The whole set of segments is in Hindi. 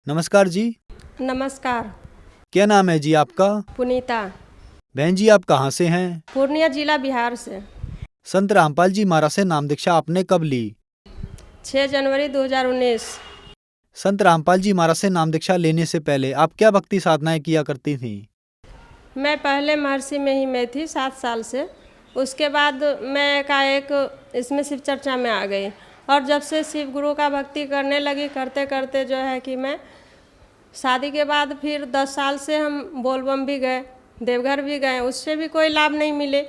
नमस्कार जी। नमस्कार। क्या नाम है जी आपका? पुनीता। बहन जी आप कहाँ से हैं? पूर्णिया जिला बिहार से। संत रामपाल जी महाराज से नाम दीक्षा आपने कब ली? 6 जनवरी 2019। संत रामपाल जी महाराज से नाम दीक्षा लेने से पहले आप क्या भक्ति साधनाएं किया करती थी? मैं पहले महर्षि में ही मैं थी 7 साल से। उसके बाद मैं एकाएक इसमें शिव चर्चा में आ गई और जब से शिव गुरु का भक्ति करने लगी करते करते जो है कि मैं शादी के बाद फिर 10 साल से हम बोलबम भी गए, देवघर भी गए, उससे भी कोई लाभ नहीं मिले।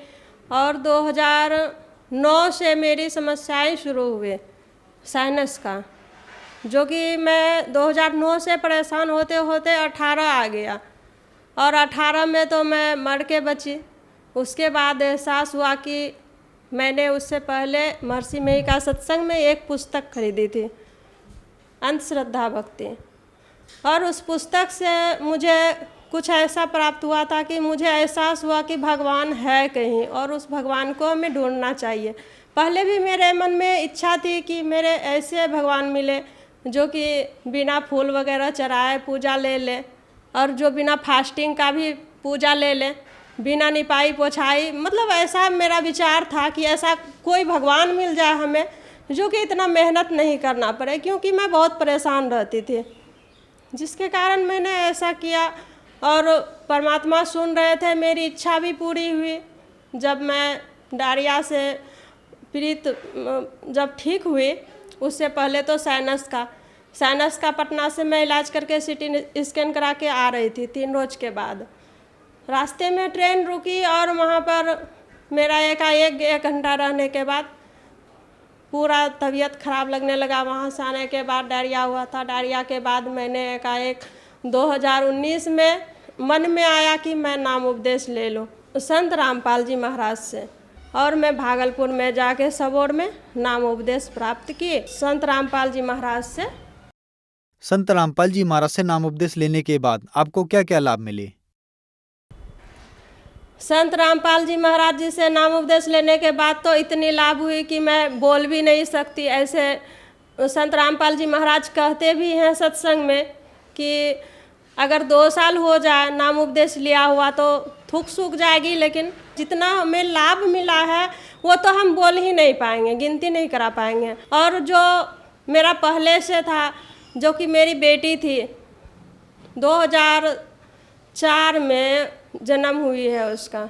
और 2009 से मेरी समस्याएं शुरू हुए साइनस का, जो कि मैं 2009 से परेशान होते होते 18 आ गया और 18 में तो मैं मर के बची। उसके बाद एहसास हुआ कि मैंने उससे पहले महर्षि मेही का सत्संग में एक पुस्तक खरीदी थी, अंधश्रद्धा भक्ति, और उस पुस्तक से मुझे कुछ ऐसा प्राप्त हुआ था कि मुझे एहसास हुआ कि भगवान है कहीं और उस भगवान को हमें ढूंढना चाहिए। पहले भी मेरे मन में इच्छा थी कि मेरे ऐसे भगवान मिले जो कि बिना फूल वगैरह चढ़ाए पूजा ले ले और जो बिना फास्टिंग का भी पूजा ले ले, बिना निपाई पोछाई, मतलब ऐसा मेरा विचार था कि ऐसा कोई भगवान मिल जाए हमें जो कि इतना मेहनत नहीं करना पड़े, क्योंकि मैं बहुत परेशान रहती थी, जिसके कारण मैंने ऐसा किया। और परमात्मा सुन रहे थे, मेरी इच्छा भी पूरी हुई। जब मैं डायरिया से पीड़ित जब ठीक हुई, उससे पहले तो साइनस का पटना से मैं इलाज करके सिटी स्कैन करा के आ रही थी 3 रोज के बाद। रास्ते में ट्रेन रुकी और वहाँ पर मेरा एकाएक 1 घंटा रहने के बाद पूरा तबीयत ख़राब लगने लगा। वहाँ से आने के बाद डायरिया हुआ था। डायरिया के बाद मैंने एकाएक 2019 में मन में आया कि मैं नाम उपदेश ले लूँ संत रामपाल जी महाराज से, और मैं भागलपुर में जाके सबोर में नाम उपदेश प्राप्त किए संत रामपाल जी महाराज से। संत रामपाल जी महाराज से नाम उपदेश लेने के बाद आपको क्या क्या लाभ मिले? संत रामपाल जी महाराज जी से नाम उपदेश लेने के बाद तो इतनी लाभ हुई कि मैं बोल भी नहीं सकती। ऐसे संत रामपाल जी महाराज कहते भी हैं सत्संग में कि अगर 2 साल हो जाए नाम उपदेश लिया हुआ तो थूक सूख जाएगी, लेकिन जितना हमें लाभ मिला है वो तो हम बोल ही नहीं पाएंगे, गिनती नहीं करा पाएंगे। और जो मेरा पहले से था, जो कि मेरी बेटी थी, 2004 में जन्म हुई है उसका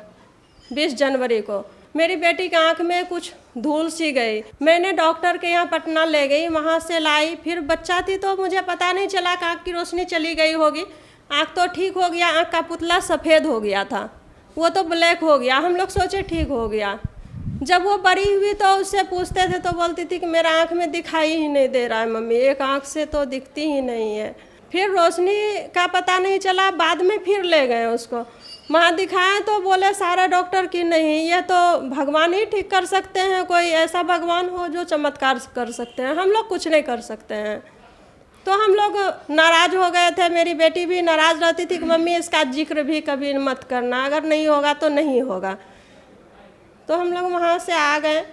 20 जनवरी को, मेरी बेटी की आँख में कुछ धूल सी गई। मैंने डॉक्टर के यहाँ पटना ले गई, वहाँ से लाई, फिर बच्चा थी तो मुझे पता नहीं चला कि आँख की रोशनी चली गई होगी। आँख तो ठीक हो गया, आँख का पुतला सफ़ेद हो गया था, वो तो ब्लैक हो गया। हम लोग सोचे ठीक हो गया। जब वो बड़ी हुई तो उससे पूछते थे तो बोलती थी कि मेरा आँख में दिखाई ही नहीं दे रहा है मम्मी, एक आँख से तो दिखती ही नहीं है। फिर रोशनी का पता नहीं चला, बाद में फिर ले गए उसको, वहाँ दिखाएं तो बोले सारे डॉक्टर कि नहीं, ये तो भगवान ही ठीक कर सकते हैं, कोई ऐसा भगवान हो जो चमत्कार कर सकते हैं, हम लोग कुछ नहीं कर सकते हैं। तो हम लोग नाराज़ हो गए थे। मेरी बेटी भी नाराज़ रहती थी कि मम्मी इसका जिक्र भी कभी मत करना, अगर नहीं होगा तो नहीं होगा। तो हम लोग वहाँ से आ गए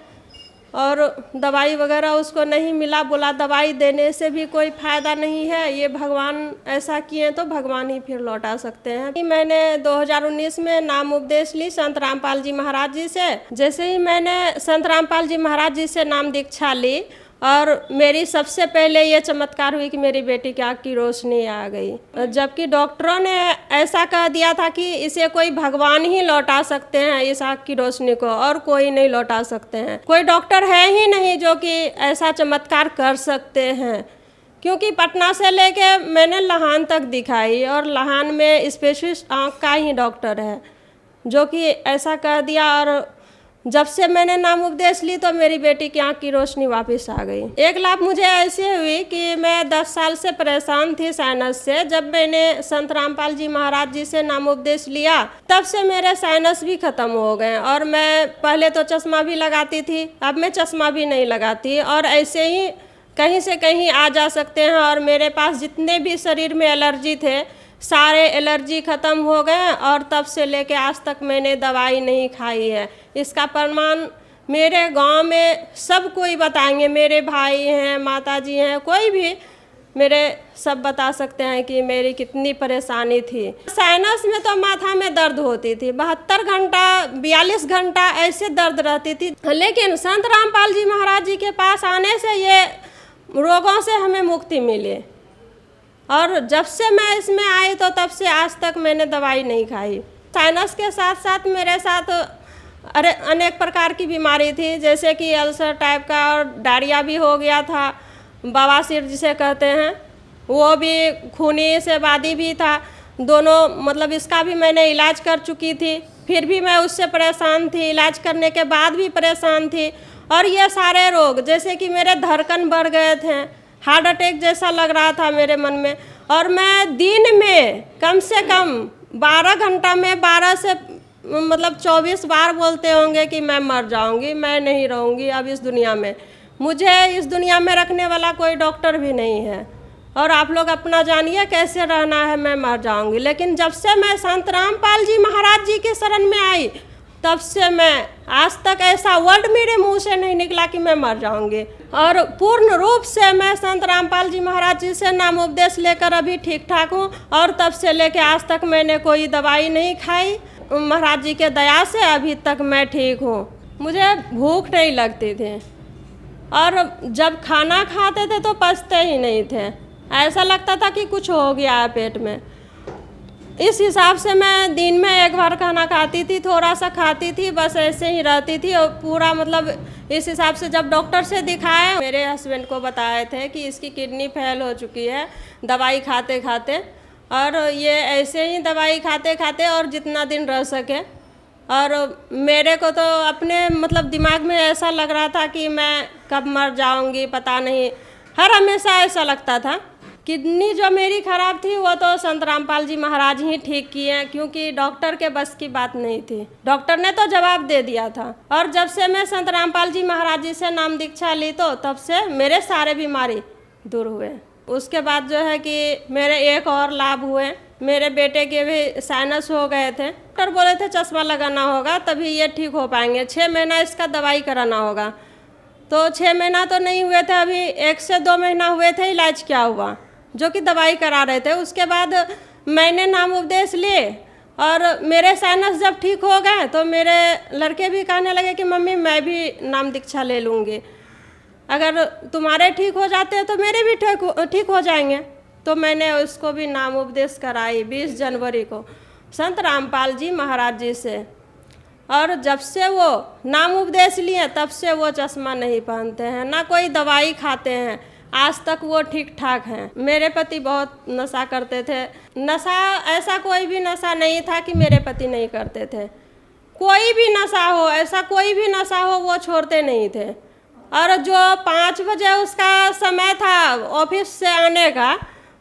और दवाई वगैरह उसको नहीं मिला, बोला दवाई देने से भी कोई फ़ायदा नहीं है, ये भगवान ऐसा किए तो भगवान ही फिर लौटा सकते हैं। मैंने 2019 में नाम उपदेश ली संत रामपाल जी महाराज जी से। जैसे ही मैंने संत रामपाल जी महाराज जी से नाम दीक्षा ली और मेरी सबसे पहले ये चमत्कार हुई कि मेरी बेटी की आँख की रोशनी आ गई, जबकि डॉक्टरों ने ऐसा कह दिया था कि इसे कोई भगवान ही लौटा सकते हैं इस आँख की रोशनी को, और कोई नहीं लौटा सकते हैं। कोई डॉक्टर है ही नहीं जो कि ऐसा चमत्कार कर सकते हैं, क्योंकि पटना से लेके मैंने लहान तक दिखाई और लहान में स्पेशलिस्ट आँख का ही डॉक्टर है जो कि ऐसा कह दिया। और जब से मैंने नाम उपदेश ली तो मेरी बेटी की आँख की रोशनी वापस आ गई। एक लाभ मुझे ऐसे हुई कि मैं 10 साल से परेशान थी साइनस से। जब मैंने संत रामपाल जी महाराज जी से नाम उपदेश लिया तब से मेरे साइनस भी ख़त्म हो गए, और मैं पहले तो चश्मा भी लगाती थी, अब मैं चश्मा भी नहीं लगाती, और ऐसे ही कहीं से कहीं आ जा सकते हैं। और मेरे पास जितने भी शरीर में एलर्जी थे सारे एलर्जी ख़त्म हो गए, और तब से लेके आज तक मैंने दवाई नहीं खाई है। इसका प्रमाण मेरे गांव में सब कोई बताएंगे, मेरे भाई हैं, माताजी हैं, कोई भी मेरे सब बता सकते हैं कि मेरी कितनी परेशानी थी। साइनस में तो माथा में दर्द होती थी, 72 घंटा 42 घंटा ऐसे दर्द रहती थी। लेकिन संत रामपाल जी महाराज जी के पास आने से ये रोगों से हमें मुक्ति मिली। और जब से मैं इसमें आई तो तब से आज तक मैंने दवाई नहीं खाई। साइनस के साथ साथ मेरे साथ अनेक प्रकार की बीमारी थी, जैसे कि अल्सर टाइप का, और डायरिया भी हो गया था, बवासीर जिसे कहते हैं, वो भी, खूनी से बादी भी था। दोनों मतलब इसका भी मैंने इलाज कर चुकी थी, फिर भी मैं उससे परेशान थी, इलाज करने के बाद भी परेशान थी। और ये सारे रोग, जैसे कि मेरे धड़कन बढ़ गए थे, हार्ट अटैक जैसा लग रहा था मेरे मन में। और मैं दिन में कम से कम 12 घंटा में 12 से मतलब 24 बार बोलते होंगे कि मैं मर जाऊंगी, मैं नहीं रहूंगी अब इस दुनिया में, मुझे इस दुनिया में रखने वाला कोई डॉक्टर भी नहीं है, और आप लोग अपना जानिए कैसे रहना है, मैं मर जाऊंगी। लेकिन जब से मैं संत रामपाल जी महाराज जी के शरण में आई, तब से मैं आज तक ऐसा वर्ड मेरे मुंह से नहीं निकला कि मैं मर जाऊंगी। और पूर्ण रूप से मैं संत रामपाल जी महाराज जी से नाम उपदेश लेकर अभी ठीक ठाक हूँ। और तब से लेकर आज तक मैंने कोई दवाई नहीं खाई। महाराज जी के दया से अभी तक मैं ठीक हूँ। मुझे भूख नहीं लगती थी, और जब खाना खाते थे तो पचते ही नहीं थे, ऐसा लगता था कि कुछ हो गया है पेट में। इस हिसाब से मैं दिन में एक बार खाना खाती थी, थोड़ा सा खाती थी, बस ऐसे ही रहती थी। और पूरा मतलब इस हिसाब से जब डॉक्टर से दिखाए, मेरे हस्बैंड को बताए थे कि इसकी किडनी फेल हो चुकी है दवाई खाते खाते, और ये ऐसे ही दवाई खाते खाते और जितना दिन रह सके। और मेरे को तो अपने मतलब दिमाग में ऐसा लग रहा था कि मैं कब मर जाऊंगी पता नहीं, हर हमेशा ऐसा लगता था। किडनी जो मेरी ख़राब थी वो तो संत रामपाल जी महाराज ही ठीक किए हैं, क्योंकि डॉक्टर के बस की बात नहीं थी, डॉक्टर ने तो जवाब दे दिया था। और जब से मैं संत रामपाल जी महाराज जी से नाम दीक्षा ली तो तब से मेरे सारे बीमारी दूर हुए। उसके बाद जो है कि मेरे एक और लाभ हुए, मेरे बेटे के भी साइनस हो गए थे, डॉक्टर बोले थे चश्मा लगाना होगा तभी ये ठीक हो पाएंगे, 6 महीना इसका दवाई कराना होगा। तो 6 महीना तो नहीं हुए थे, अभी 1 से 2 महीना हुए थे इलाज क्या हुआ, जो कि दवाई करा रहे थे। उसके बाद मैंने नाम उपदेश लिए और मेरे साइनस जब ठीक हो गए तो मेरे लड़के भी कहने लगे कि मम्मी मैं भी नाम दीक्षा ले लूँगी, अगर तुम्हारे ठीक हो जाते हैं तो मेरे भी ठीक हो जाएंगे। तो मैंने उसको भी नाम उपदेश कराई 20 जनवरी को संत रामपाल जी महाराज जी से। और जब से वो नाम उपदेश लिए तब से वो चश्मा नहीं पहनते हैं, ना कोई दवाई खाते हैं, आज तक वो ठीक ठाक हैं। मेरे पति बहुत नशा करते थे, नशा ऐसा कोई भी नशा नहीं था कि मेरे पति नहीं करते थे, कोई भी नशा हो, ऐसा कोई भी नशा हो वो छोड़ते नहीं थे। और जो 5 बजे उसका समय था ऑफिस से आने का,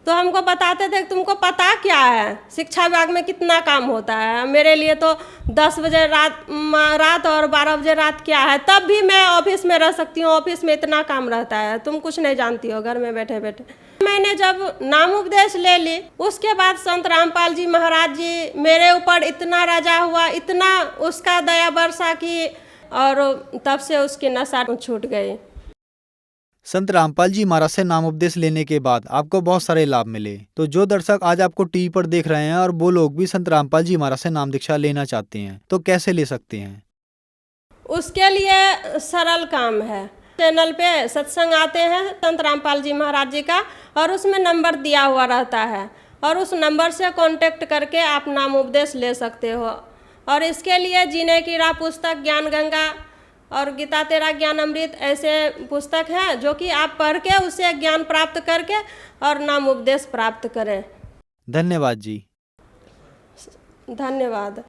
तो हमको बताते थे तुमको पता क्या है शिक्षा विभाग में कितना काम होता है, मेरे लिए तो 10 बजे रात और 12 बजे रात क्या है, तब भी मैं ऑफिस में रह सकती हूँ, ऑफिस में इतना काम रहता है, तुम कुछ नहीं जानती हो घर में बैठे बैठे। मैंने जब नाम उपदेश ले ली उसके बाद संत रामपाल जी महाराज जी मेरे ऊपर इतना राजा हुआ, इतना उसका दया वर्षा की, और तब से उसकी नशा छूट गई। संत रामपाल जी महाराज से नाम उपदेश लेने के बाद आपको बहुत सारे लाभ मिले। तो जो दर्शक आज आपको टीवी पर देख रहे हैं और वो लोग भी संत रामपाल जी महाराज से नाम दीक्षा लेना चाहते हैं तो कैसे ले सकते हैं? उसके लिए सरल काम है, चैनल पे सत्संग आते हैं संत रामपाल जी महाराज जी का, और उसमें नंबर दिया हुआ रहता है, और उस नंबर से कांटेक्ट करके आप नाम उपदेश ले सकते हो। और इसके लिए जीने की राह पुस्तक, ज्ञान गंगा और गीता तेरा ज्ञान अमृत ऐसे पुस्तक हैं जो कि आप पढ़ के उससे ज्ञान प्राप्त करके और नाम उपदेश प्राप्त करें। धन्यवाद जी। धन्यवाद।